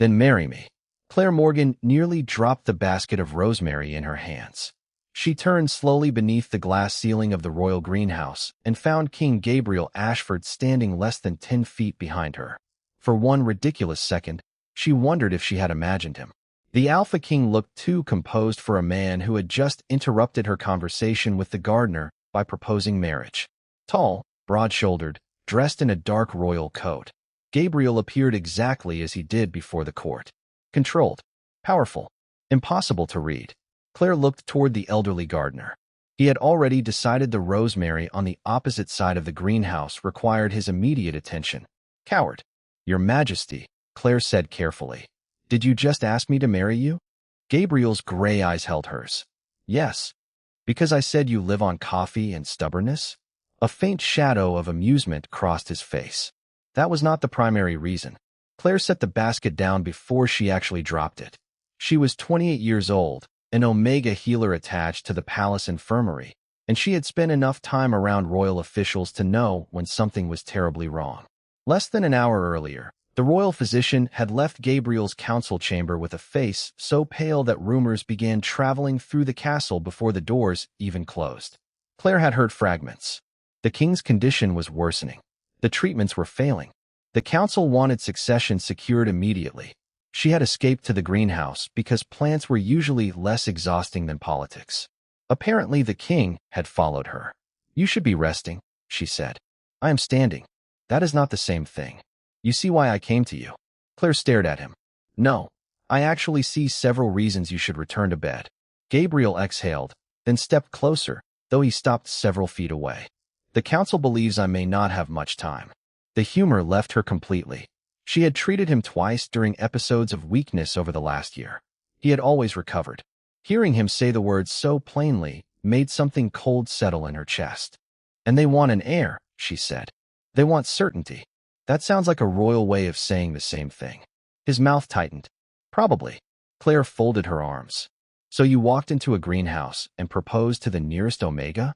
Then marry me. Claire Morgan nearly dropped the basket of rosemary in her hands. She turned slowly beneath the glass ceiling of the royal greenhouse and found King Gabriel Ashford standing less than 10 feet behind her. For one ridiculous second, she wondered if she had imagined him. The Alpha King looked too composed for a man who had just interrupted her conversation with the gardener by proposing marriage. Tall, broad-shouldered, dressed in a dark royal coat, Gabriel appeared exactly as he did before the court. Controlled, powerful, impossible to read. Claire looked toward the elderly gardener. He had already decided the rosemary on the opposite side of the greenhouse required his immediate attention. Coward. Your Majesty, Claire said carefully. Did you just ask me to marry you? Gabriel's gray eyes held hers. Yes. Because I said you live on coffee and stubbornness? A faint shadow of amusement crossed his face. That was not the primary reason. Claire set the basket down before she actually dropped it. She was 28 years old, an Omega healer attached to the palace infirmary, and she had spent enough time around royal officials to know when something was terribly wrong. Less than an hour earlier, the royal physician had left Gabriel's council chamber with a face so pale that rumors began traveling through the castle before the doors even closed. Claire had heard fragments. The king's condition was worsening. The treatments were failing. The council wanted succession secured immediately. She had escaped to the greenhouse because plants were usually less exhausting than politics. Apparently, the king had followed her. You should be resting, she said. I am standing. That is not the same thing. You see why I came to you? Claire stared at him. No, I actually see several reasons you should return to bed. Gabriel exhaled, then stepped closer, though he stopped several feet away. The council believes I may not have much time. The humor left her completely. She had treated him twice during episodes of weakness over the last year. He had always recovered. Hearing him say the words so plainly made something cold settle in her chest. And they want an heir, she said. They want certainty. That sounds like a royal way of saying the same thing. His mouth tightened. Probably. Claire folded her arms. So you walked into a greenhouse and proposed to the nearest Omega?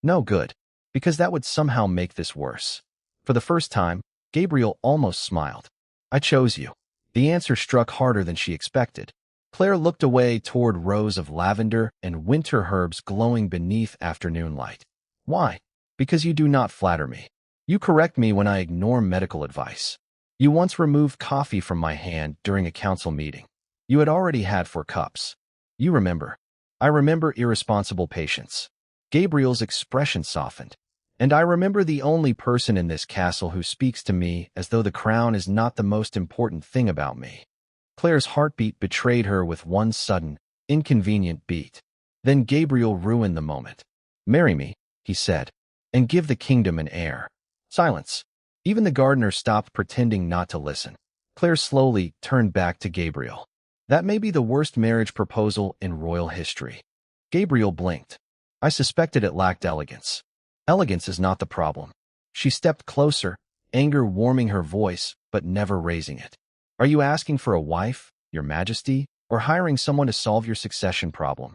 No good, because that would somehow make this worse. For the first time, Gabriel almost smiled. I chose you. The answer struck harder than she expected. Claire looked away toward rows of lavender and winter herbs glowing beneath afternoon light. Why? Because you do not flatter me. You correct me when I ignore medical advice. You once removed coffee from my hand during a council meeting. You had already had 4 cups. You remember. I remember irresponsible patience. Gabriel's expression softened. And I remember the only person in this castle who speaks to me as though the crown is not the most important thing about me. Claire's heartbeat betrayed her with one sudden, inconvenient beat. Then Gabriel ruined the moment. Marry me, he said, and give the kingdom an heir. Silence. Even the gardener stopped pretending not to listen. Claire slowly turned back to Gabriel. That may be the worst marriage proposal in royal history. Gabriel blinked. I suspected it lacked elegance. Elegance is not the problem. She stepped closer, anger warming her voice, but never raising it. Are you asking for a wife, Your Majesty, or hiring someone to solve your succession problem?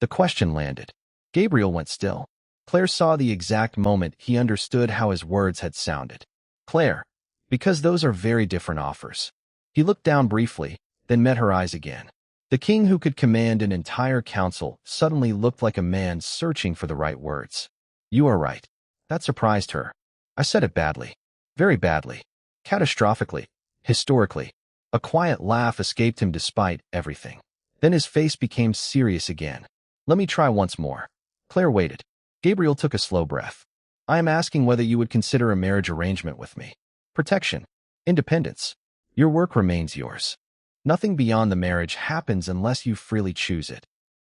The question landed. Gabriel went still. Claire saw the exact moment he understood how his words had sounded. Claire, because those are very different offers. He looked down briefly, then met her eyes again. The king who could command an entire council suddenly looked like a man searching for the right words. You are right. That surprised her. I said it badly. Very badly. Catastrophically. Historically. A quiet laugh escaped him despite everything. Then his face became serious again. Let me try once more. Claire waited. Gabriel took a slow breath. I am asking whether you would consider a marriage arrangement with me. Protection. Independence. Your work remains yours. Nothing beyond the marriage happens unless you freely choose it.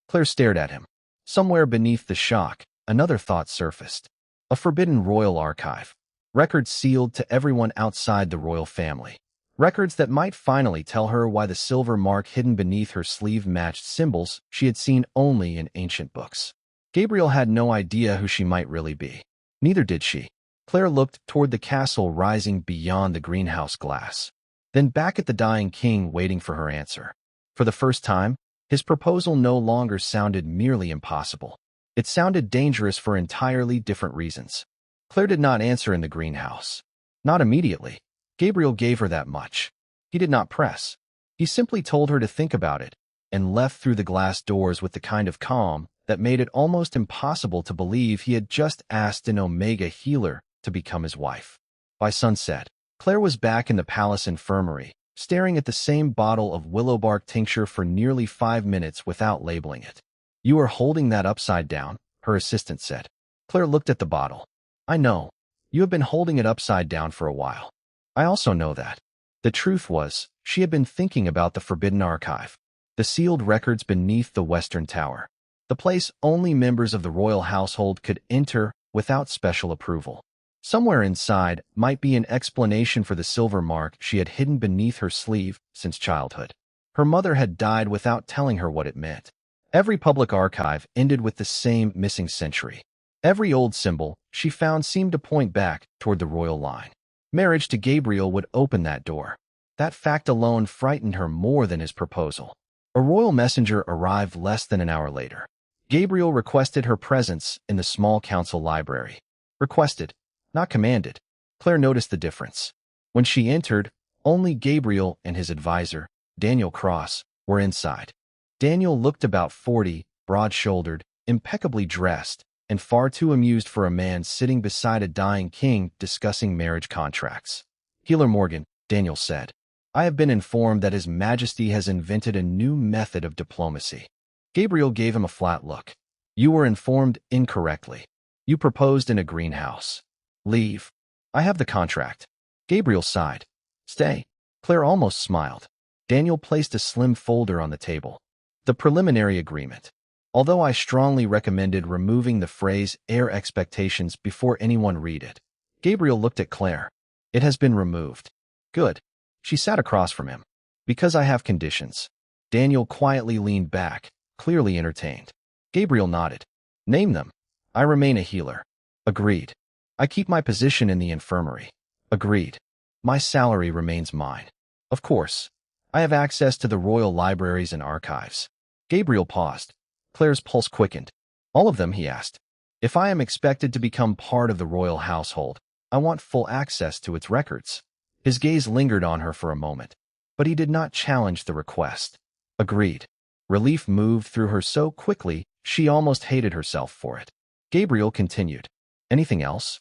Claire stared at him. Somewhere beneath the shock, another thought surfaced. A forbidden royal archive. Records sealed to everyone outside the royal family. Records that might finally tell her why the silver mark hidden beneath her sleeve matched symbols she had seen only in ancient books. Gabriel had no idea who she might really be. Neither did she. Claire looked toward the castle rising beyond the greenhouse glass. Then back at the dying king waiting for her answer. For the first time, his proposal no longer sounded merely impossible. It sounded dangerous for entirely different reasons. Claire did not answer in the greenhouse. Not immediately. Gabriel gave her that much. He did not press. He simply told her to think about it and left through the glass doors with the kind of calm that made it almost impossible to believe he had just asked an Omega healer to become his wife. By sunset, Claire was back in the palace infirmary, staring at the same bottle of willowbark tincture for nearly 5 minutes without labeling it. "You are holding that upside down," her assistant said. Claire looked at the bottle. "I know. You have been holding it upside down for a while. I also know that." The truth was, she had been thinking about the Forbidden Archive, the sealed records beneath the Western Tower, the place only members of the royal household could enter without special approval. Somewhere inside might be an explanation for the silver mark she had hidden beneath her sleeve since childhood. Her mother had died without telling her what it meant. Every public archive ended with the same missing century. Every old symbol she found seemed to point back toward the royal line. Marriage to Gabriel would open that door. That fact alone frightened her more than his proposal. A royal messenger arrived less than an hour later. Gabriel requested her presence in the small council library. Requested, not commanded. Claire noticed the difference. When she entered, only Gabriel and his advisor, Daniel Cross, were inside. Daniel looked about 40, broad-shouldered, impeccably dressed, and far too amused for a man sitting beside a dying king discussing marriage contracts. "Healer Morgan," Daniel said, "I have been informed that His Majesty has invented a new method of diplomacy." Gabriel gave him a flat look. "You were informed incorrectly. You proposed in a greenhouse. Leave. I have the contract." Gabriel sighed. "Stay." Claire almost smiled. Daniel placed a slim folder on the table. "The preliminary agreement. Although I strongly recommended removing the phrase heir expectations before anyone read it." Gabriel looked at Claire. "It has been removed." "Good." She sat across from him. "Because I have conditions." Daniel quietly leaned back, clearly entertained. Gabriel nodded. "Name them." "I remain a healer." "Agreed." "I keep my position in the infirmary." "Agreed." "My salary remains mine." "Of course." "I have access to the royal libraries and archives." Gabriel paused. Claire's pulse quickened. "All of them?" he asked. "If I am expected to become part of the royal household, I want full access to its records." His gaze lingered on her for a moment, but he did not challenge the request. "Agreed." Relief moved through her so quickly she almost hated herself for it. Gabriel continued. "Anything else?"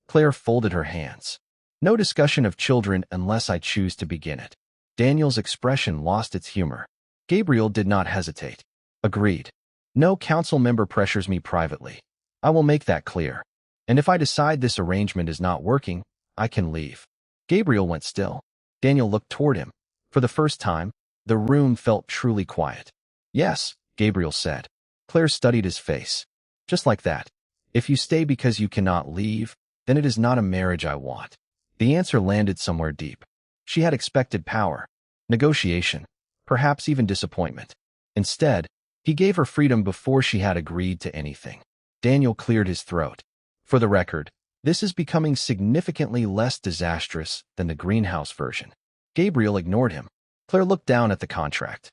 Claire folded her hands. "No discussion of children unless I choose to begin it." Daniel's expression lost its humor. Gabriel did not hesitate. "Agreed." "No council member pressures me privately. I will make that clear. And if I decide this arrangement is not working, I can leave." Gabriel went still. Daniel looked toward him. For the first time, the room felt truly quiet. "Yes," Gabriel said. Claire studied his face. "Just like that. If you stay because you cannot leave, then it is not a marriage I want." The answer landed somewhere deep. She had expected power, negotiation, perhaps even disappointment. Instead, he gave her freedom before she had agreed to anything. Daniel cleared his throat. "For the record, this is becoming significantly less disastrous than the greenhouse version." Gabriel ignored him. Claire looked down at the contract.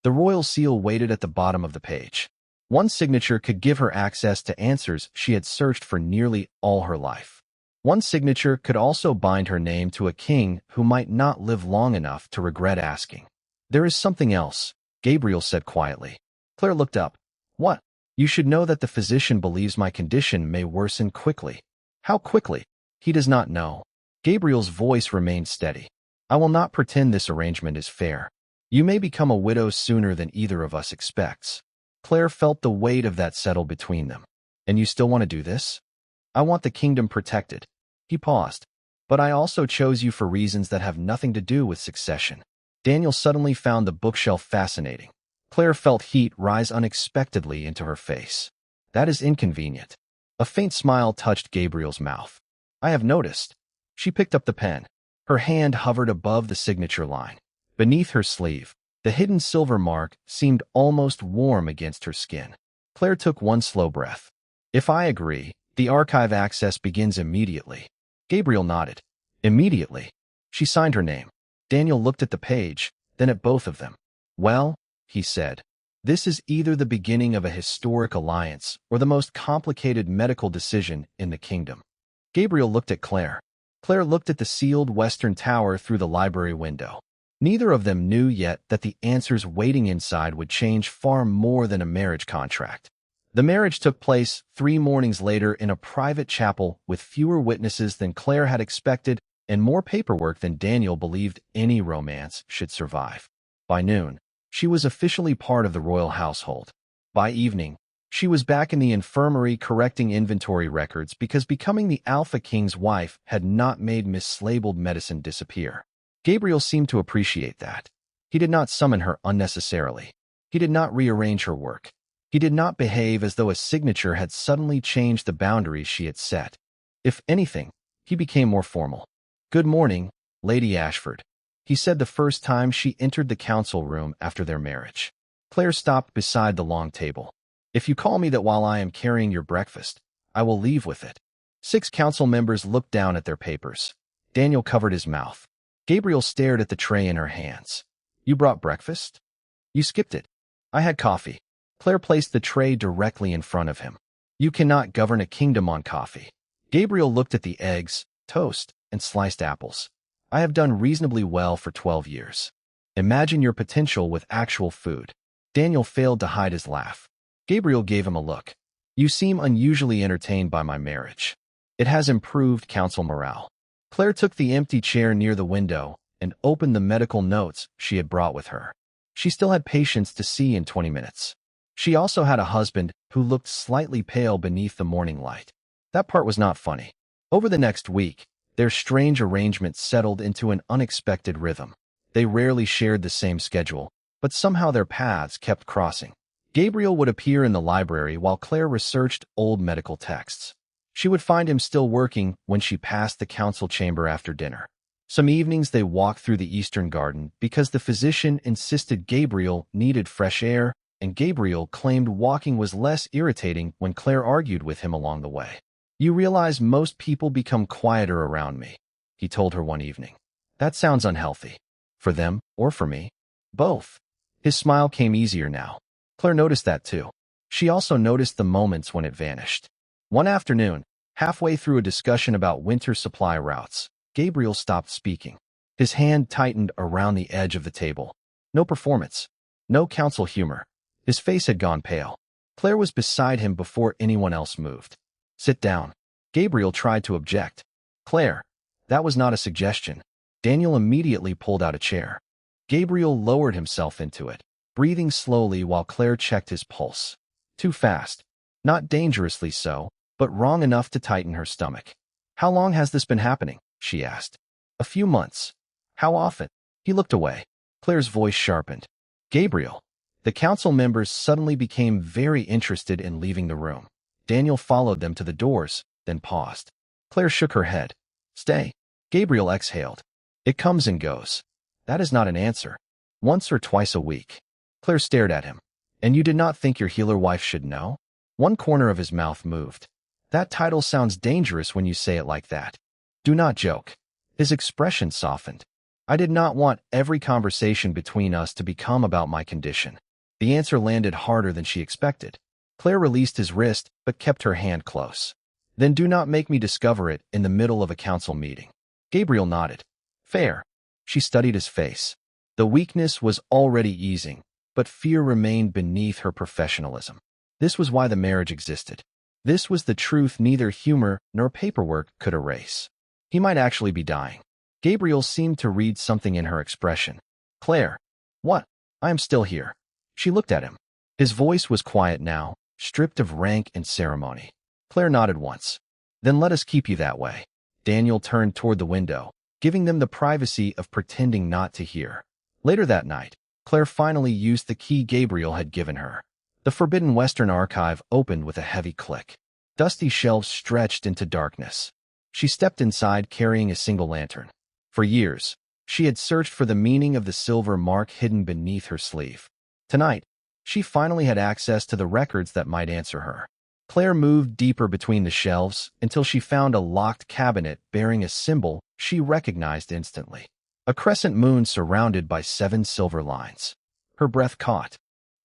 The royal seal waited at the bottom of the page. One signature could give her access to answers she had searched for nearly all her life. One signature could also bind her name to a king who might not live long enough to regret asking. "There is something else," Gabriel said quietly. Claire looked up. "What?" "You should know that the physician believes my condition may worsen quickly." "How quickly?" "He does not know." Gabriel's voice remained steady. "I will not pretend this arrangement is fair. You may become a widow sooner than either of us expects." Claire felt the weight of that settle between them. "And you still want to do this?" "I want the kingdom protected." He paused. "But I also chose you for reasons that have nothing to do with succession." Daniel suddenly found the bookshelf fascinating. Claire felt heat rise unexpectedly into her face. "That is inconvenient." A faint smile touched Gabriel's mouth. "I have noticed." She picked up the pen. Her hand hovered above the signature line. Beneath her sleeve, the hidden silver mark seemed almost warm against her skin. Claire took one slow breath. "If I agree, the archive access begins immediately." Gabriel nodded. "Immediately." She signed her name. Daniel looked at the page, then at both of them. "Well," he said, "this is either the beginning of a historic alliance or the most complicated medical decision in the kingdom." Gabriel looked at Claire. Claire looked at the sealed western tower through the library window. Neither of them knew yet that the answers waiting inside would change far more than a marriage contract. The marriage took place 3 mornings later in a private chapel with fewer witnesses than Claire had expected and more paperwork than Daniel believed any romance should survive. By noon, she was officially part of the royal household. By evening, she was back in the infirmary correcting inventory records because becoming the Alpha King's wife had not made mislabeled medicine disappear. Gabriel seemed to appreciate that. He did not summon her unnecessarily. He did not rearrange her work. He did not behave as though a signature had suddenly changed the boundaries she had set. If anything, he became more formal. "Good morning, Lady Ashford," he said the first time she entered the council room after their marriage. Claire stopped beside the long table. "If you call me that while I am carrying your breakfast, I will leave with it." 6 council members looked down at their papers. Daniel covered his mouth. Gabriel stared at the tray in her hands. "You brought breakfast? You skipped it." "I had coffee." Claire placed the tray directly in front of him. "You cannot govern a kingdom on coffee." Gabriel looked at the eggs, toast, and sliced apples. "I have done reasonably well for 12 years. Imagine your potential with actual food." Daniel failed to hide his laugh. Gabriel gave him a look. "You seem unusually entertained by my marriage. It has improved council morale." Claire took the empty chair near the window and opened the medical notes she had brought with her. She still had patients to see in 20 minutes. She also had a husband who looked slightly pale beneath the morning light. That part was not funny. Over the next week, their strange arrangement settled into an unexpected rhythm. They rarely shared the same schedule, but somehow their paths kept crossing. Gabriel would appear in the library while Claire researched old medical texts. She would find him still working when she passed the council chamber after dinner. Some evenings they walked through the eastern garden because the physician insisted Gabriel needed fresh air, and Gabriel claimed walking was less irritating when Claire argued with him along the way. "You realize most people become quieter around me," he told her one evening. "That sounds unhealthy. For them or for me? Both." His smile came easier now. Claire noticed that too. She also noticed the moments when it vanished. One afternoon, halfway through a discussion about winter supply routes, Gabriel stopped speaking. His hand tightened around the edge of the table. No performance. No council humor. His face had gone pale. Claire was beside him before anyone else moved. "Sit down." Gabriel tried to object. "Claire, that was not a suggestion." Daniel immediately pulled out a chair. Gabriel lowered himself into it, breathing slowly while Claire checked his pulse. Too fast. Not dangerously so, but wrong enough to tighten her stomach. "How long has this been happening?" she asked. "A few months." "How often?" He looked away. Claire's voice sharpened. "Gabriel." The council members suddenly became very interested in leaving the room. Daniel followed them to the doors, then paused. Claire shook her head. "Stay." Gabriel exhaled. "It comes and goes." "That is not an answer." "Once or twice a week." Claire stared at him. "And you did not think your healer wife should know?" One corner of his mouth moved. "That title sounds dangerous when you say it like that." "Do not joke." His expression softened. "I did not want every conversation between us to become about my condition." The answer landed harder than she expected. Claire released his wrist, but kept her hand close. "Then do not make me discover it in the middle of a council meeting." Gabriel nodded. "Fair." She studied his face. The weakness was already easing, but fear remained beneath her professionalism. This was why the marriage existed. This was the truth neither humor nor paperwork could erase. He might actually be dying. Gabriel seemed to read something in her expression. "Claire." "What?" "I am still here." She looked at him. His voice was quiet now, stripped of rank and ceremony. Claire nodded once. "Then let us keep you that way." Daniel turned toward the window, giving them the privacy of pretending not to hear. Later that night, Claire finally used the key Gabriel had given her. The Forbidden Western Archive opened with a heavy click. Dusty shelves stretched into darkness. She stepped inside carrying a single lantern. For years, she had searched for the meaning of the silver mark hidden beneath her sleeve. Tonight, she finally had access to the records that might answer her. Claire moved deeper between the shelves until she found a locked cabinet bearing a symbol she recognized instantly. A crescent moon surrounded by 7 silver lines. Her breath caught.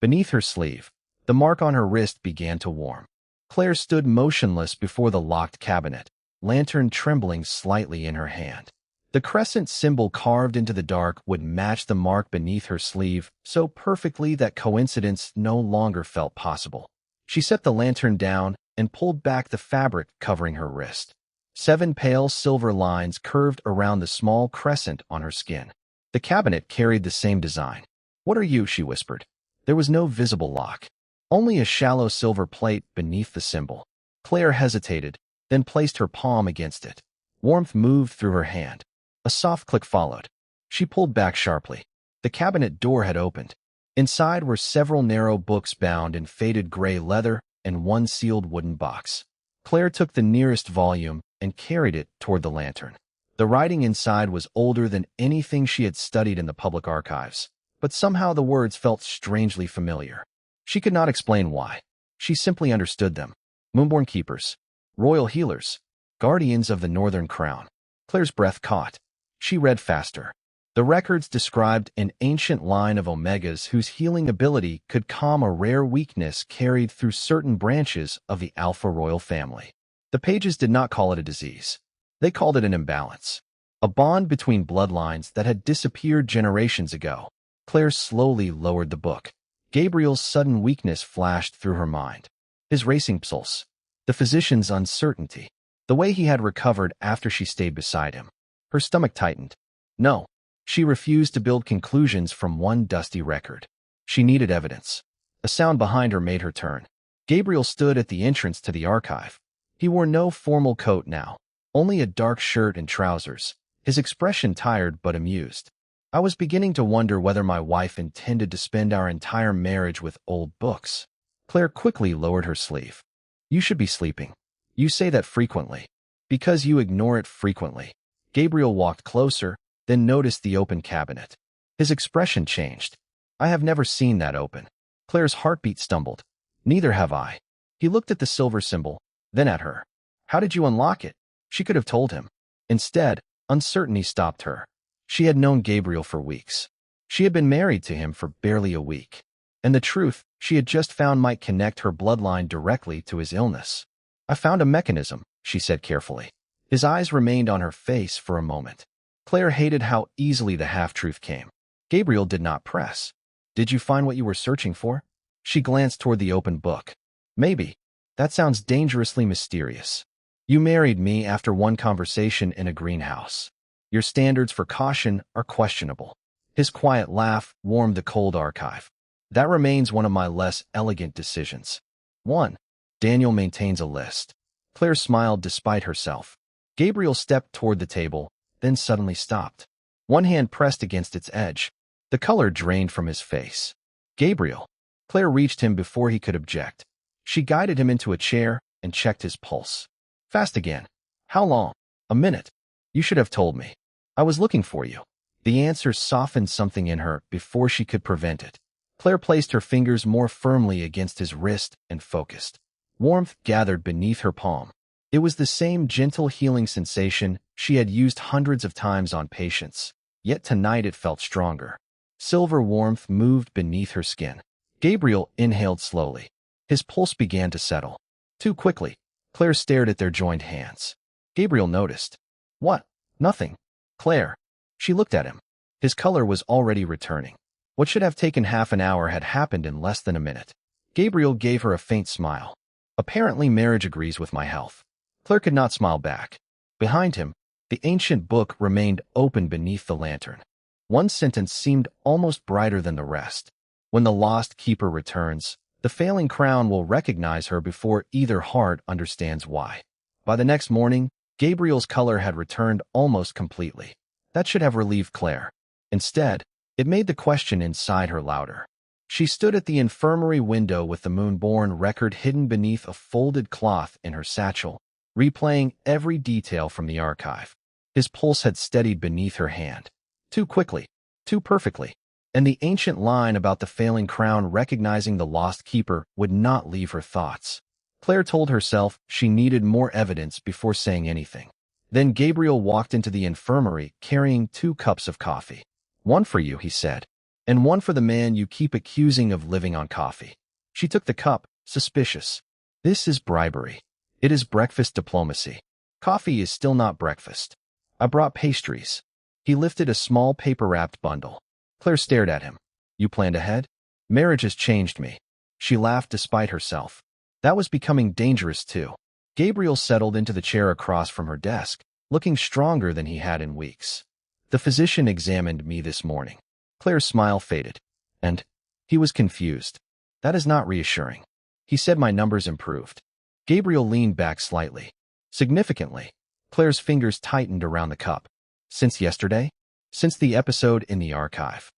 Beneath her sleeve, the mark on her wrist began to warm. Claire stood motionless before the locked cabinet, lantern trembling slightly in her hand. The crescent symbol carved into the dark would match the mark beneath her sleeve so perfectly that coincidence no longer felt possible. She set the lantern down and pulled back the fabric covering her wrist. 7 pale silver lines curved around the small crescent on her skin. The cabinet carried the same design. "What are you?" she whispered. There was no visible lock, only a shallow silver plate beneath the symbol. Claire hesitated, then placed her palm against it. Warmth moved through her hand. A soft click followed. She pulled back sharply. The cabinet door had opened. Inside were several narrow books bound in faded gray leather and one sealed wooden box. Claire took the nearest volume and carried it toward the lantern. The writing inside was older than anything she had studied in the public archives, but somehow the words felt strangely familiar. She could not explain why. She simply understood them. Moonborne Keepers, Royal Healers, Guardians of the Northern Crown. Claire's breath caught. She read faster. The records described an ancient line of Omegas whose healing ability could calm a rare weakness carried through certain branches of the Alpha Royal family. The pages did not call it a disease. They called it an imbalance, a bond between bloodlines that had disappeared generations ago. Claire slowly lowered the book. Gabriel's sudden weakness flashed through her mind. His racing pulse, the physician's uncertainty, the way he had recovered after she stayed beside him. Her stomach tightened. No, she refused to build conclusions from one dusty record. She needed evidence. A sound behind her made her turn. Gabriel stood at the entrance to the archive. He wore no formal coat now, only a dark shirt and trousers, his expression tired but amused. "I was beginning to wonder whether my wife intended to spend our entire marriage with old books." Claire quickly lowered her sleeve. "You should be sleeping. You say that frequently. Because you ignore it frequently." Gabriel walked closer, then noticed the open cabinet. His expression changed. "I have never seen that open." Claire's heartbeat stumbled. "Neither have I." He looked at the silver symbol, then at her. "How did you unlock it?" She could have told him. Instead, uncertainty stopped her. She had known Gabriel for weeks. She had been married to him for barely a week. And the truth she had just found might connect her bloodline directly to his illness. "I found a mechanism," she said carefully. His eyes remained on her face for a moment. Claire hated how easily the half-truth came. Gabriel did not press. "Did you find what you were searching for?" She glanced toward the open book. "Maybe. That sounds dangerously mysterious. You married me after one conversation in a greenhouse. Your standards for caution are questionable." His quiet laugh warmed the cold archive. "That remains one of my less elegant decisions." 1. Daniel maintains a list. Claire smiled despite herself. Gabriel stepped toward the table, then suddenly stopped. One hand pressed against its edge. The color drained from his face. "Gabriel." Claire reached him before he could object. She guided him into a chair and checked his pulse. "Fast again." "How long?" "A minute." "You should have told me. I was looking for you." The answer softened something in her before she could prevent it. Claire placed her fingers more firmly against his wrist and focused. Warmth gathered beneath her palm. It was the same gentle healing sensation she had used hundreds of times on patients, yet tonight it felt stronger. Silver warmth moved beneath her skin. Gabriel inhaled slowly. His pulse began to settle. Too quickly. Claire stared at their joined hands. Gabriel noticed. "What?" "Nothing." "Claire." She looked at him. His color was already returning. What should have taken half an hour had happened in less than a minute. Gabriel gave her a faint smile. "Apparently marriage agrees with my health." Claire could not smile back. Behind him, the ancient book remained open beneath the lantern. One sentence seemed almost brighter than the rest. "When the lost keeper returns, the failing crown will recognize her before either heart understands why." By the next morning, Gabriel's color had returned almost completely. That should have relieved Claire. Instead, it made the question inside her louder. She stood at the infirmary window with the Moonborne record hidden beneath a folded cloth in her satchel, replaying every detail from the archive. His pulse had steadied beneath her hand. Too quickly, too perfectly, and the ancient line about the failing crown recognizing the lost keeper would not leave her thoughts. Claire told herself she needed more evidence before saying anything. Then Gabriel walked into the infirmary carrying 2 cups of coffee. "One for you," he said, "and one for the man you keep accusing of living on coffee." She took the cup, suspicious. "This is bribery. It is breakfast diplomacy. Coffee is still not breakfast." I brought pastries. He lifted a small paper-wrapped bundle. Claire stared at him. You planned ahead? Marriage has changed me. She laughed despite herself. That was becoming dangerous too. Gabriel settled into the chair across from her desk, looking stronger than he had in weeks. The physician examined me this morning. Claire's smile faded. And? He was confused. That is not reassuring. He said my numbers improved. Gabriel leaned back slightly. Significantly. Claire's fingers tightened around the cup. Since yesterday? Since the episode in the archive.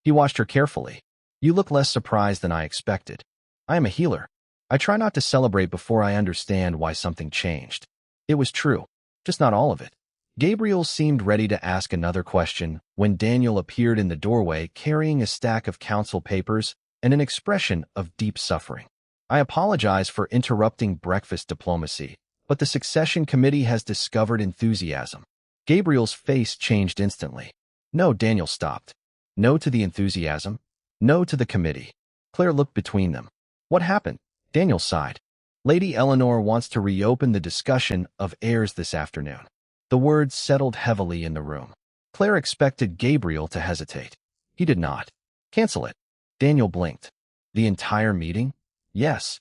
He watched her carefully. You look less surprised than I expected. I am a healer. I try not to celebrate before I understand why something changed. It was true, just not all of it. Gabriel seemed ready to ask another question when Daniel appeared in the doorway carrying a stack of council papers and an expression of deep suffering. I apologize for interrupting breakfast diplomacy, but the succession committee has discovered enthusiasm. Gabriel's face changed instantly. No, Daniel stopped. No to the enthusiasm. No to the committee. Claire looked between them. What happened? Daniel sighed. Lady Eleanor wants to reopen the discussion of heirs this afternoon. The words settled heavily in the room. Claire expected Gabriel to hesitate. He did not. Cancel it. Daniel blinked. The entire meeting? Yes.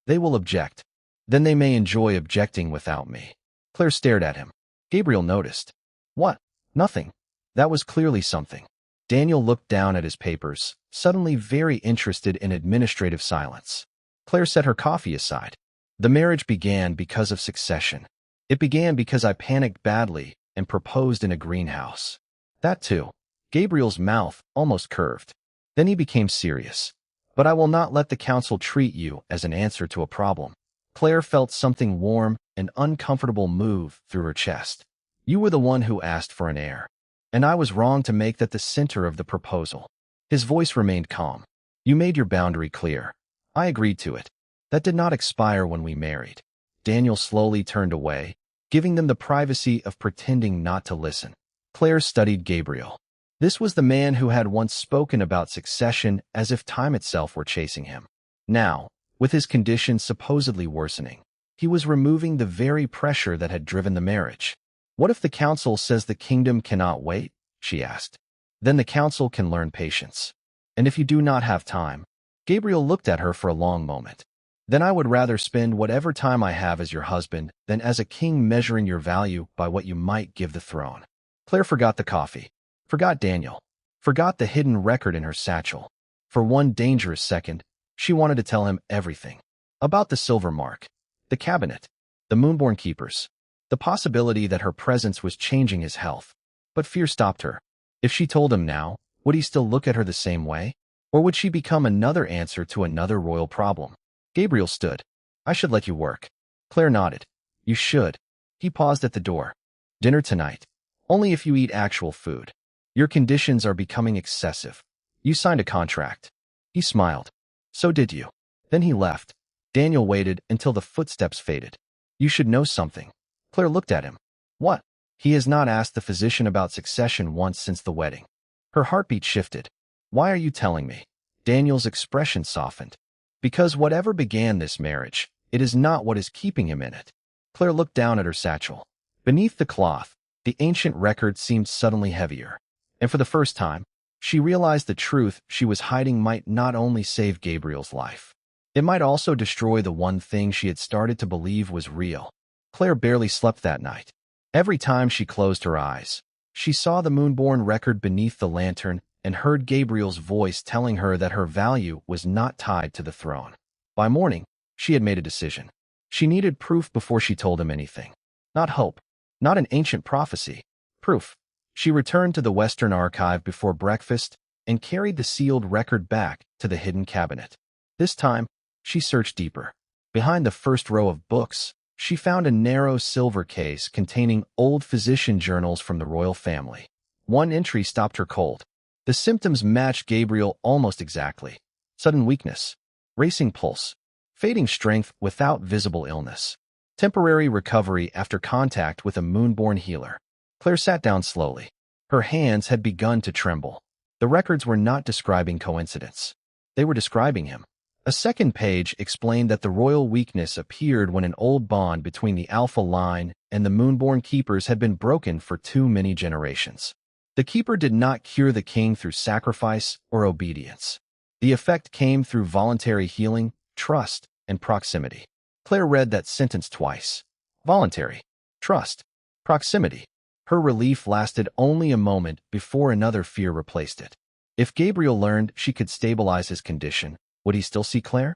They will object. Then they may enjoy objecting without me. Claire stared at him. Gabriel noticed. What? Nothing. That was clearly something. Daniel looked down at his papers, suddenly very interested in administrative silence. Claire set her coffee aside. The marriage began because of succession. It began because I panicked badly and proposed in a greenhouse. That too. Gabriel's mouth almost curved. Then he became serious. But I will not let the council treat you as an answer to a problem. Claire felt something warm and uncomfortable move through her chest. You were the one who asked for an heir. And I was wrong to make that the center of the proposal. His voice remained calm. You made your boundary clear. I agreed to it. That did not expire when we married. Daniel slowly turned away, giving them the privacy of pretending not to listen. Claire studied Gabriel. This was the man who had once spoken about succession as if time itself were chasing him. Now, with his condition supposedly worsening, he was removing the very pressure that had driven the marriage. What if the council says the kingdom cannot wait? She asked. Then the council can learn patience. And if you do not have time, Gabriel looked at her for a long moment. Then I would rather spend whatever time I have as your husband than as a king measuring your value by what you might give the throne. Claire forgot the coffee, forgot Daniel, forgot the hidden record in her satchel. For one dangerous second, she wanted to tell him everything. About the silver mark, the cabinet, the Moonborne Keepers, the possibility that her presence was changing his health. But fear stopped her. If she told him now, would he still look at her the same way? Or would she become another answer to another royal problem? Gabriel stood. I should let you work. Claire nodded. You should. He paused at the door. Dinner tonight. Only if you eat actual food. Your conditions are becoming excessive. You signed a contract. He smiled. So did you. Then he left. Daniel waited until the footsteps faded. You should know something. Claire looked at him. What? He has not asked the physician about succession once since the wedding. Her heartbeat shifted. Why are you telling me? Daniel's expression softened. Because whatever began this marriage, it is not what is keeping him in it. Claire looked down at her satchel. Beneath the cloth, the ancient record seemed suddenly heavier. And for the first time, she realized the truth she was hiding might not only save Gabriel's life. It might also destroy the one thing she had started to believe was real. Claire barely slept that night. Every time she closed her eyes, she saw the Moonborne record beneath the lantern and heard Gabriel's voice telling her that her value was not tied to the throne. By morning, she had made a decision. She needed proof before she told him anything. Not hope, not an ancient prophecy. Proof. She returned to the Western Archive before breakfast and carried the sealed record back to the hidden cabinet. This time, she searched deeper. Behind the first row of books, she found a narrow silver case containing old physician journals from the royal family. One entry stopped her cold. The symptoms matched Gabriel almost exactly. Sudden weakness, racing pulse, fading strength without visible illness, temporary recovery after contact with a Moonborne healer. Claire sat down slowly. Her hands had begun to tremble. The records were not describing coincidence. They were describing him. A second page explained that the royal weakness appeared when an old bond between the alpha line and the Moonborne Keepers had been broken for too many generations. The Keeper did not cure the king through sacrifice or obedience. The effect came through voluntary healing, trust, and proximity. Claire read that sentence twice. Voluntary, trust, proximity. Her relief lasted only a moment before another fear replaced it. If Gabriel learned she could stabilize his condition, would he still see Claire?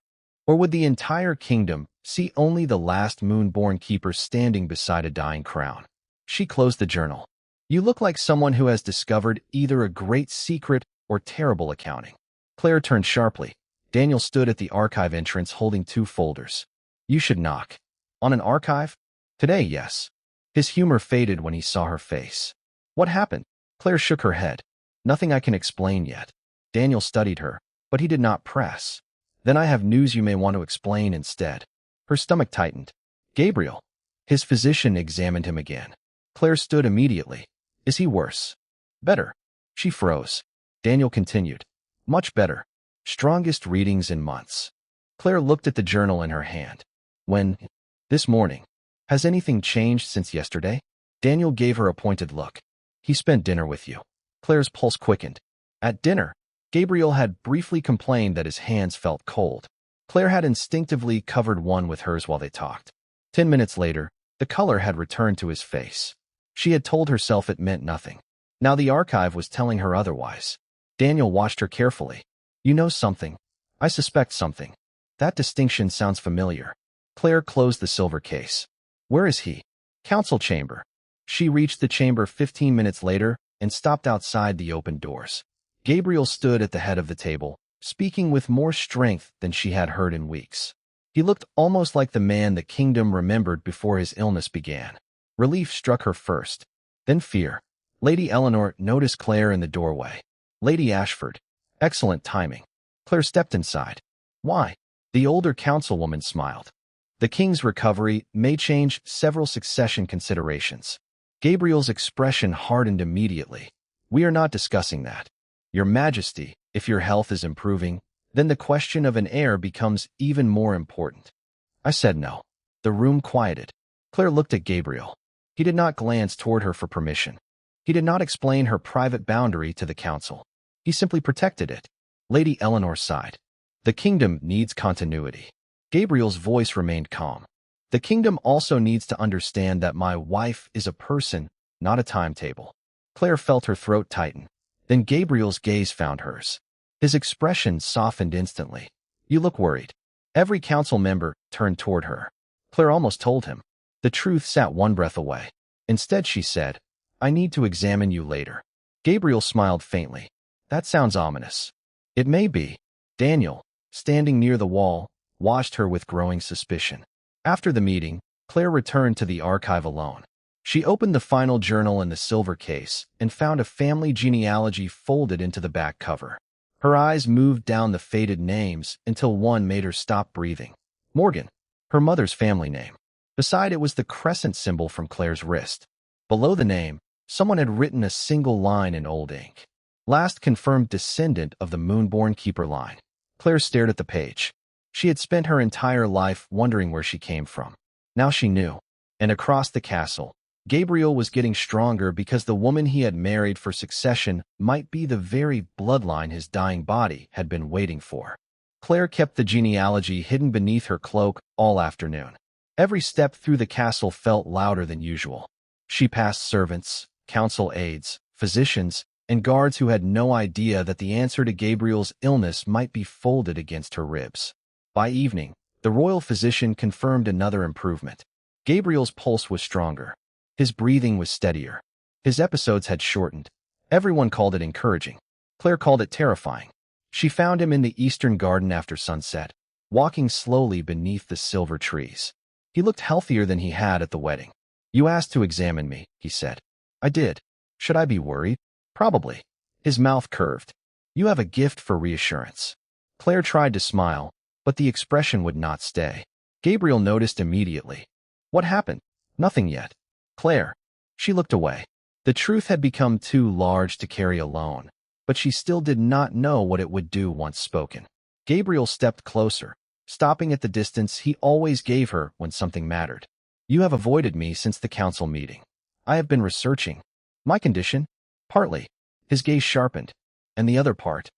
Or would the entire kingdom see only the last Moonborne Keeper standing beside a dying crown? She closed the journal. You look like someone who has discovered either a great secret or terrible accounting. Claire turned sharply. Daniel stood at the archive entrance holding 2 folders. You should knock. On an archive? Today, yes. His humor faded when he saw her face. What happened? Claire shook her head. Nothing I can explain yet. Daniel studied her, but he did not press. Then I have news you may want to explain instead. Her stomach tightened. Gabriel. His physician examined him again. Claire stood immediately. Is he worse? Better. She froze. Daniel continued. Much better. Strongest readings in months. Claire looked at the journal in her hand. When? This morning. Has anything changed since yesterday? Daniel gave her a pointed look. He spent dinner with you. Claire's pulse quickened. At dinner, Gabriel had briefly complained that his hands felt cold. Claire had instinctively covered one with hers while they talked. 10 minutes later, the color had returned to his face. She had told herself it meant nothing. Now the archive was telling her otherwise. Daniel watched her carefully. You know something. I suspect something. That distinction sounds familiar. Claire closed the silver case. Where is he? Council chamber. She reached the chamber 15 minutes later and stopped outside the open doors. Gabriel stood at the head of the table, speaking with more strength than she had heard in weeks. He looked almost like the man the kingdom remembered before his illness began. Relief struck her first, then fear. Lady Eleanor noticed Claire in the doorway. Lady Ashford. Excellent timing. Claire stepped inside. Why? The older councilwoman smiled. The king's recovery may change several succession considerations. Gabriel's expression hardened immediately. We are not discussing that. Your Majesty, if your health is improving, then the question of an heir becomes even more important. I said no. The room quieted. Claire looked at Gabriel. He did not glance toward her for permission. He did not explain her private boundary to the council. He simply protected it. Lady Eleanor sighed. The kingdom needs continuity. Gabriel's voice remained calm. The kingdom also needs to understand that my wife is a person, not a timetable. Claire felt her throat tighten. Then Gabriel's gaze found hers. His expression softened instantly. You look worried. Every council member turned toward her. Claire almost told him. The truth sat one breath away. Instead, she said, I need to examine you later. Gabriel smiled faintly. That sounds ominous. It may be. Daniel, standing near the wall, watched her with growing suspicion. After the meeting, Claire returned to the archive alone. She opened the final journal in the silver case and found a family genealogy folded into the back cover. Her eyes moved down the faded names until one made her stop breathing. Morgan, her mother's family name. Beside it was the crescent symbol from Claire's wrist. Below the name, someone had written a single line in old ink. Last confirmed descendant of the Moonborne Keeper line. Claire stared at the page. She had spent her entire life wondering where she came from. Now she knew. And across the castle, Gabriel was getting stronger because the woman he had married for succession might be the very bloodline his dying body had been waiting for. Claire kept the genealogy hidden beneath her cloak all afternoon. Every step through the castle felt louder than usual. She passed servants, council aides, physicians, and guards who had no idea that the answer to Gabriel's illness might be folded against her ribs. By evening, the royal physician confirmed another improvement. Gabriel's pulse was stronger. His breathing was steadier. His episodes had shortened. Everyone called it encouraging. Claire called it terrifying. She found him in the eastern garden after sunset, walking slowly beneath the silver trees. He looked healthier than he had at the wedding. You asked to examine me, he said. I did. Should I be worried? Probably. His mouth curved. You have a gift for reassurance. Claire tried to smile, but the expression would not stay. Gabriel noticed immediately. What happened? Nothing yet. Claire. She looked away. The truth had become too large to carry alone, but she still did not know what it would do once spoken. Gabriel stepped closer, stopping at the distance he always gave her when something mattered. You have avoided me since the council meeting. I have been researching. My condition? Partly. His gaze sharpened. And the other part?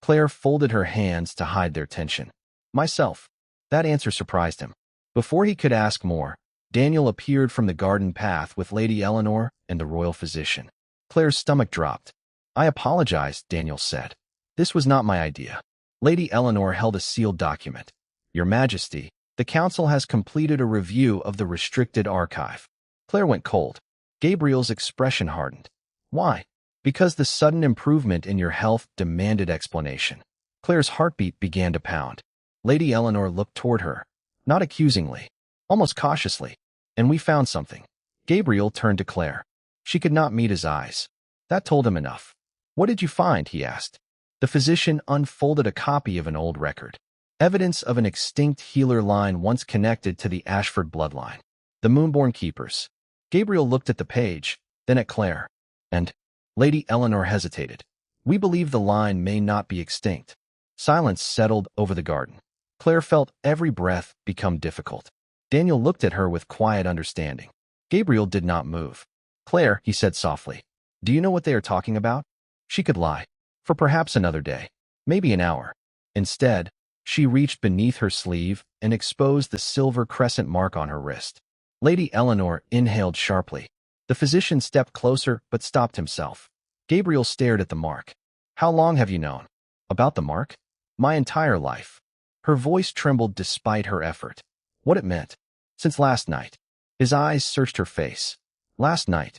Claire folded her hands to hide their tension. Myself. That answer surprised him. Before he could ask more, Daniel appeared from the garden path with Lady Eleanor and the royal physician. Claire's stomach dropped. I apologize, Daniel said. This was not my idea. Lady Eleanor held a sealed document. Your Majesty, the council has completed a review of the restricted archive. Claire went cold. Gabriel's expression hardened. Why? Because the sudden improvement in your health demanded explanation. Claire's heartbeat began to pound. Lady Eleanor looked toward her, not accusingly, almost cautiously. And we found something. Gabriel turned to Claire. She could not meet his eyes. That told him enough. What did you find? He asked. The physician unfolded a copy of an old record. Evidence of an extinct healer line once connected to the Ashford bloodline. The Moonborne Keepers. Gabriel looked at the page, then at Claire. And Lady Eleanor hesitated. We believe the line may not be extinct. Silence settled over the garden. Claire felt every breath become difficult. Daniel looked at her with quiet understanding. Gabriel did not move. Claire, he said softly, do you know what they are talking about? She could lie. For perhaps another day. Maybe an hour. Instead, she reached beneath her sleeve and exposed the silver crescent mark on her wrist. Lady Eleanor inhaled sharply. The physician stepped closer but stopped himself. Gabriel stared at the mark. How long have you known? About the mark? My entire life. Her voice trembled despite her effort. What it meant? Since last night. His eyes searched her face. Last night.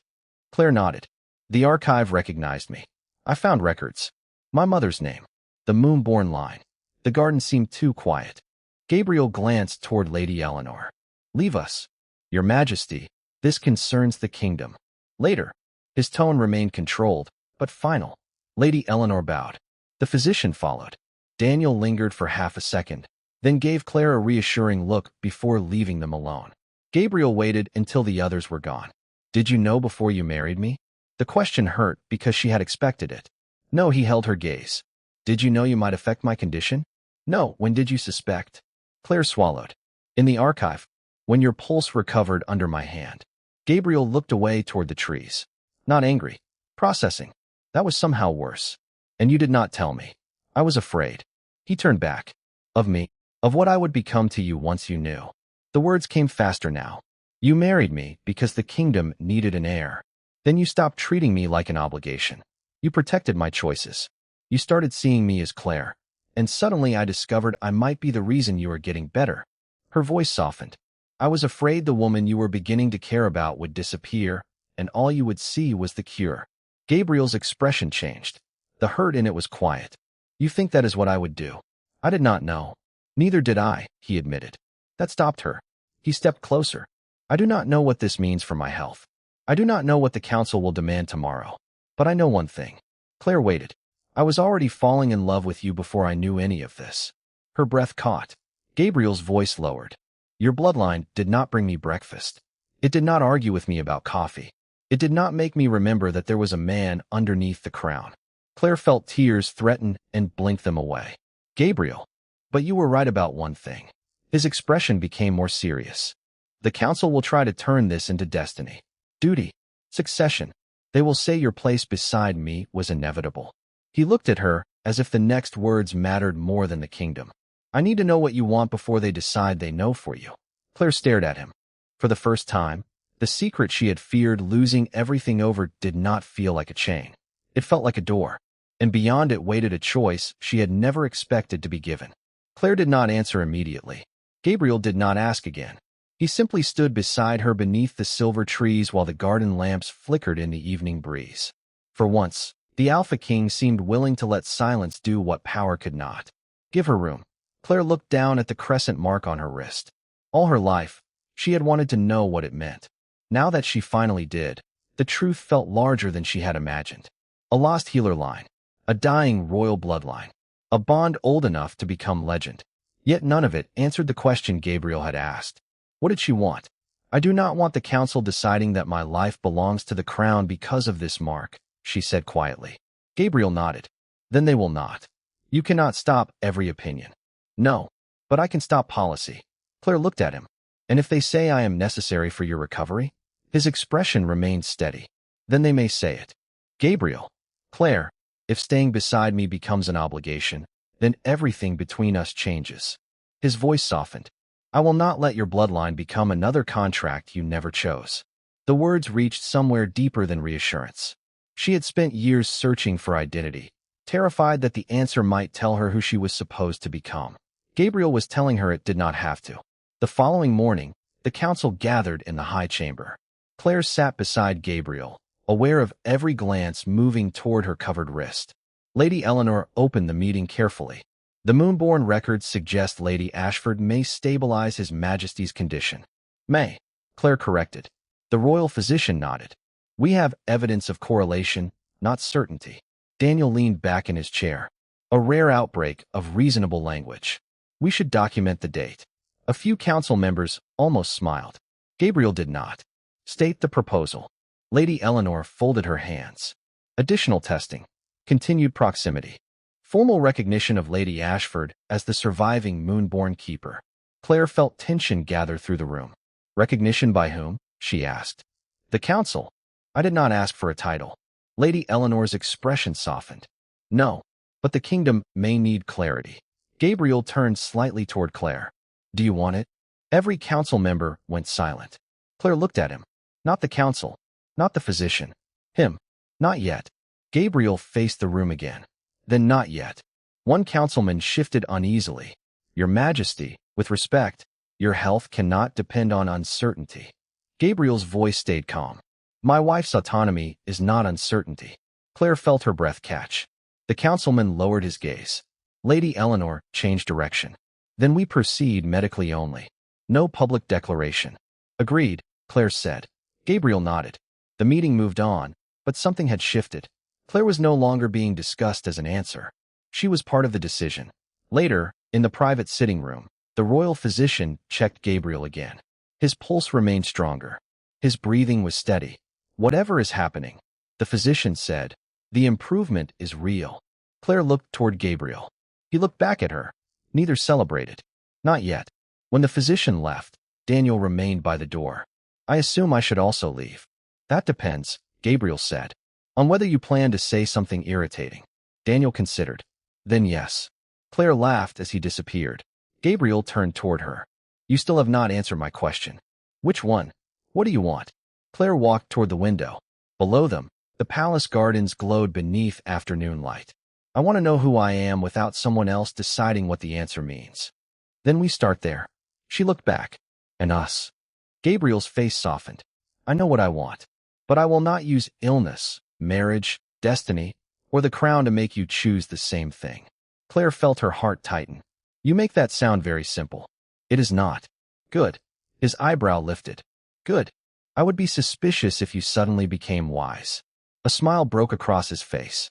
Claire nodded. The archive recognized me. I found records. My mother's name. The Moonborne line. The garden seemed too quiet. Gabriel glanced toward Lady Eleanor. Leave us. Your Majesty, this concerns the kingdom. Later. His tone remained controlled, but final. Lady Eleanor bowed. The physician followed. Daniel lingered for half a second, then gave Claire a reassuring look before leaving them alone. Gabriel waited until the others were gone. Did you know before you married me? The question hurt because she had expected it. No, he held her gaze. Did you know you might affect my condition? No, when did you suspect? Claire swallowed. In the archive, when your pulse recovered under my hand. Gabriel looked away toward the trees. Not angry. Processing. That was somehow worse. And you did not tell me. I was afraid. He turned back. Of me. Of what I would become to you once you knew. The words came faster now. You married me because the kingdom needed an heir. Then you stopped treating me like an obligation. You protected my choices. You started seeing me as Claire. And suddenly I discovered I might be the reason you were getting better. Her voice softened. I was afraid the woman you were beginning to care about would disappear, and all you would see was the cure. Gabriel's expression changed. The hurt in it was quiet. You think that is what I would do? I did not know. Neither did I, he admitted. That stopped her. He stepped closer. I do not know what this means for my health. I do not know what the council will demand tomorrow. But I know one thing. Claire waited. I was already falling in love with you before I knew any of this. Her breath caught. Gabriel's voice lowered. Your bloodline did not bring me breakfast. It did not argue with me about coffee. It did not make me remember that there was a man underneath the crown. Claire felt tears threaten and blinked them away. Gabriel. But you were right about one thing. His expression became more serious. The council will try to turn this into destiny. Duty. Succession. They will say your place beside me was inevitable. He looked at her as if the next words mattered more than the kingdom. I need to know what you want before they decide they know for you. Claire stared at him. For the first time, the secret she had feared losing everything over did not feel like a chain. It felt like a door, and beyond it waited a choice she had never expected to be given. Claire did not answer immediately. Gabriel did not ask again. He simply stood beside her beneath the silver trees while the garden lamps flickered in the evening breeze. For once, the Alpha King seemed willing to let silence do what power could not. Give her room. Claire looked down at the crescent mark on her wrist. All her life, she had wanted to know what it meant. Now that she finally did, the truth felt larger than she had imagined. A lost healer line. A dying royal bloodline. A bond old enough to become legend. Yet none of it answered the question Gabriel had asked. What did she want? I do not want the council deciding that my life belongs to the crown because of this mark, she said quietly. Gabriel nodded. Then they will not. You cannot stop every opinion. No, but I can stop policy. Claire looked at him. And if they say I am necessary for your recovery? His expression remained steady. Then they may say it. Gabriel. Claire, if staying beside me becomes an obligation, then everything between us changes. His voice softened. I will not let your bloodline become another contract you never chose. The words reached somewhere deeper than reassurance. She had spent years searching for identity, terrified that the answer might tell her who she was supposed to become. Gabriel was telling her it did not have to. The following morning, the council gathered in the high chamber. Claire sat beside Gabriel, aware of every glance moving toward her covered wrist. Lady Eleanor opened the meeting carefully. The Moonborne records suggest Lady Ashford may stabilize His Majesty's condition. May, Claire corrected. The royal physician nodded. We have evidence of correlation, not certainty. Daniel leaned back in his chair. A rare outbreak of reasonable language. We should document the date. A few council members almost smiled. Gabriel did not. State the proposal. Lady Eleanor folded her hands. Additional testing. Continued proximity. Formal recognition of Lady Ashford as the surviving Moonborne Keeper. Claire felt tension gather through the room. Recognition by whom? She asked. The council. I did not ask for a title. Lady Eleanor's expression softened. No, but the kingdom may need clarity. Gabriel turned slightly toward Claire. Do you want it? Every council member went silent. Claire looked at him. Not the council. Not the physician. Him. Not yet. Gabriel faced the room again. Then not yet. One councilman shifted uneasily. Your Majesty, with respect, your health cannot depend on uncertainty. Gabriel's voice stayed calm. My wife's autonomy is not uncertainty. Claire felt her breath catch. The councilman lowered his gaze. Lady Eleanor changed direction. Then we proceed medically only. No public declaration. Agreed, Claire said. Gabriel nodded. The meeting moved on, but something had shifted. Claire was no longer being discussed as an answer. She was part of the decision. Later, in the private sitting room, the royal physician checked Gabriel again. His pulse remained stronger. His breathing was steady. Whatever is happening, the physician said, the improvement is real. Claire looked toward Gabriel. He looked back at her. Neither celebrated. Not yet. When the physician left, Daniel remained by the door. I assume I should also leave. That depends, Gabriel said. On whether you plan to say something irritating. Daniel considered. Then yes. Claire laughed as he disappeared. Gabriel turned toward her. You still have not answered my question. Which one? What do you want? Claire walked toward the window. Below them, the palace gardens glowed beneath afternoon light. I want to know who I am without someone else deciding what the answer means. Then we start there. She looked back. And us. Gabriel's face softened. I know what I want. But I will not use illness, marriage, destiny, or the crown to make you choose the same thing. Claire felt her heart tighten. You make that sound very simple. It is not. Good. His eyebrow lifted. Good. I would be suspicious if you suddenly became wise. A smile broke across his face.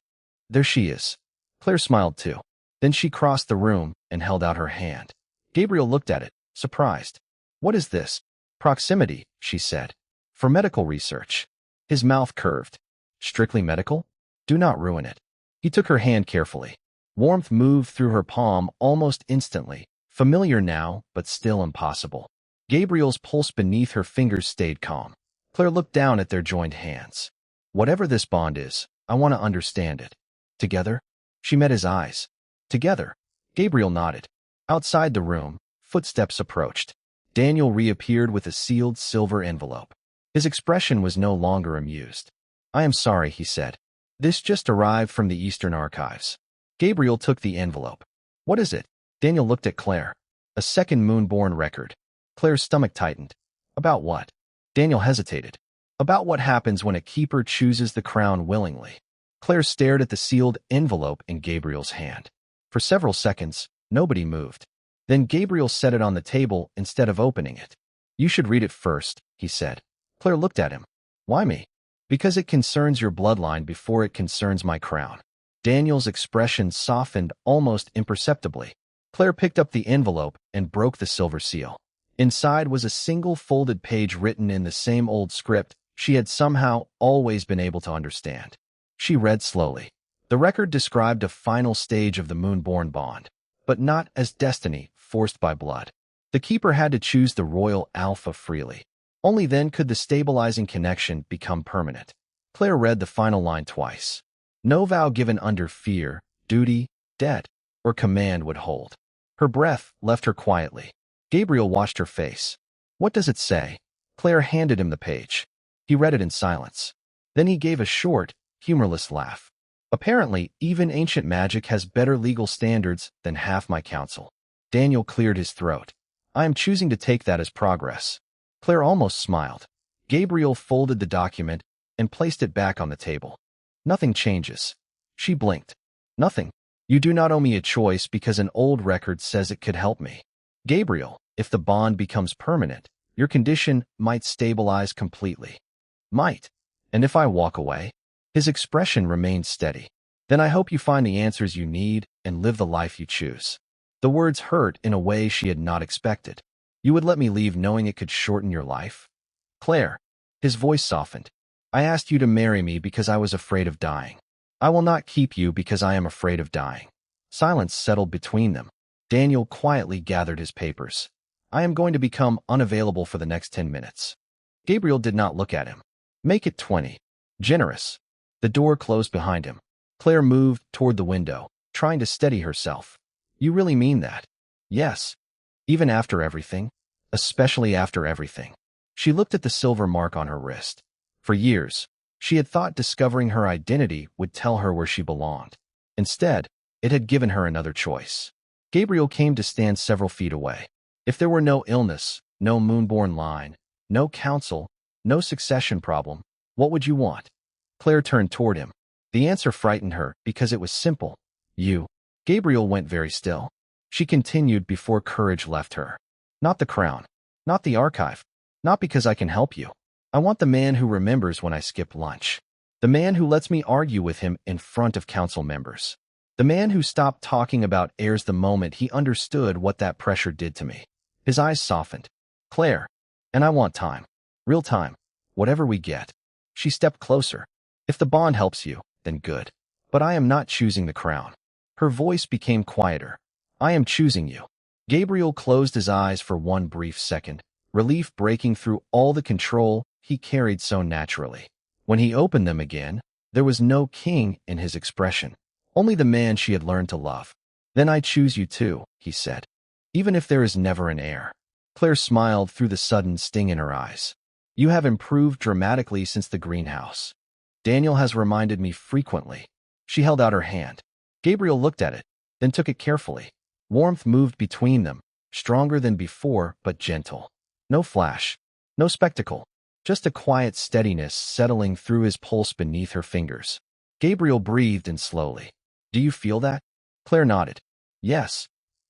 There she is. Claire smiled too. Then she crossed the room and held out her hand. Gabriel looked at it, surprised. What is this? Proximity, she said. For medical research. His mouth curved. Strictly medical? Do not ruin it. He took her hand carefully. Warmth moved through her palm almost instantly, familiar now, but still impossible. Gabriel's pulse beneath her fingers stayed calm. Claire looked down at their joined hands. Whatever this bond is, I want to understand it. Together? She met his eyes. Together. Gabriel nodded. Outside the room, footsteps approached. Daniel reappeared with a sealed silver envelope. His expression was no longer amused. I am sorry, he said. This just arrived from the Eastern Archives. Gabriel took the envelope. What is it? Daniel looked at Claire. A second Moonborne record. Claire's stomach tightened. About what? Daniel hesitated. About what happens when a keeper chooses the crown willingly. Claire stared at the sealed envelope in Gabriel's hand. For several seconds, nobody moved. Then Gabriel set it on the table instead of opening it. You should read it first, he said. Claire looked at him. Why me? Because it concerns your bloodline before it concerns my crown. Daniel's expression softened almost imperceptibly. Claire picked up the envelope and broke the silver seal. Inside was a single folded page written in the same old script she had somehow always been able to understand. She read slowly. The record described a final stage of the Moonborne bond, but not as destiny forced by blood. The The keeper had to choose the royal alpha freely. Only then could the stabilizing connection become permanent. Claire read the final line twice. No vow given under fear, duty, debt, or command would hold. Her breath left her quietly. Gabriel watched her face. What does it say? Claire handed him the page. He read it in silence. Then he gave a short, humorless laugh. Apparently, even ancient magic has better legal standards than half my council. Daniel cleared his throat. I am choosing to take that as progress. Claire almost smiled. Gabriel folded the document and placed it back on the table. Nothing changes. She blinked. Nothing. You do not owe me a choice because an old record says it could help me. Gabriel, if the bond becomes permanent, your condition might stabilize completely. Might. And if I walk away? His expression remained steady. Then I hope you find the answers you need and live the life you choose. The words hurt in a way she had not expected. You would let me leave knowing it could shorten your life? Claire. His voice softened. I asked you to marry me because I was afraid of dying. I will not keep you because I am afraid of dying. Silence settled between them. Daniel quietly gathered his papers. I am going to become unavailable for the next 10 minutes. Gabriel did not look at him. Make it 20. Generous. The door closed behind him. Claire moved toward the window, trying to steady herself. You really mean that? Yes. Even after everything? Especially after everything. She looked at the silver mark on her wrist. For years, she had thought discovering her identity would tell her where she belonged. Instead, it had given her another choice. Gabriel came to stand several feet away. If there were no illness, no Moonborne line, no council, no succession problem, what would you want? Claire turned toward him. The answer frightened her because it was simple. You. Gabriel went very still. She continued before courage left her. Not the crown. Not the archive. Not because I can help you. I want the man who remembers when I skip lunch. The man who lets me argue with him in front of council members. The man who stopped talking about heirs the moment he understood what that pressure did to me. His eyes softened. Claire. And I want time. Real time. Whatever we get. She stepped closer. If the bond helps you, then good. But I am not choosing the crown. Her voice became quieter. I am choosing you. Gabriel closed his eyes for one brief second, relief breaking through all the control he carried so naturally. When he opened them again, there was no king in his expression, only the man she had learned to love. Then I choose you too, he said. Even if there is never an heir. Claire smiled through the sudden sting in her eyes. You have improved dramatically since the greenhouse. Daniel has reminded me frequently. She held out her hand. Gabriel looked at it, then took it carefully. Warmth moved between them, stronger than before but gentle. No flash, no spectacle, just a quiet steadiness settling through his pulse beneath her fingers. Gabriel breathed in slowly. Do you feel that? Claire nodded. Yes.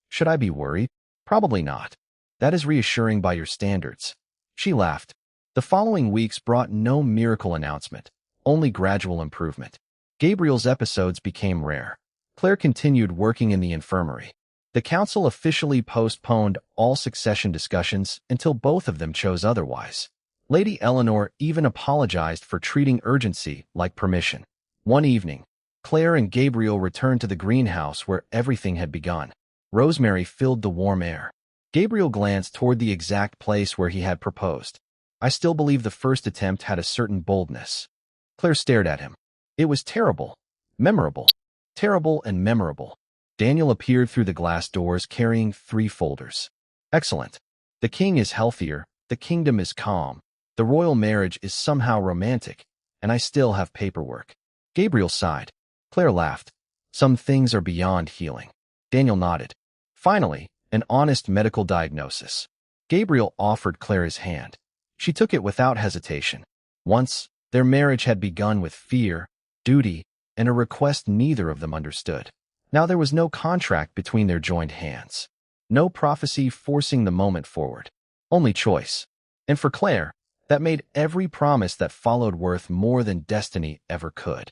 Should I be worried? Probably not. That is reassuring by your standards. She laughed. The following weeks brought no miracle announcement, only gradual improvement. Gabriel's episodes became rare. Claire continued working in the infirmary. The council officially postponed all succession discussions until both of them chose otherwise. Lady Eleanor even apologized for treating urgency like permission. One evening, Claire and Gabriel returned to the greenhouse where everything had begun. Rosemary filled the warm air. Gabriel glanced toward the exact place where he had proposed. I still believe the first attempt had a certain boldness. Claire stared at him. It was terrible, memorable, terrible and memorable. Daniel appeared through the glass doors carrying 3 folders. Excellent. The king is healthier, the kingdom is calm, the royal marriage is somehow romantic, and I still have paperwork. Gabriel sighed. Claire laughed. Some things are beyond healing. Daniel nodded. Finally, an honest medical diagnosis. Gabriel offered Claire his hand. She took it without hesitation. Once, their marriage had begun with fear, duty, and a request neither of them understood. Now there was no contract between their joined hands. No prophecy forcing the moment forward. Only choice. And for Claire, that made every promise that followed worth more than destiny ever could.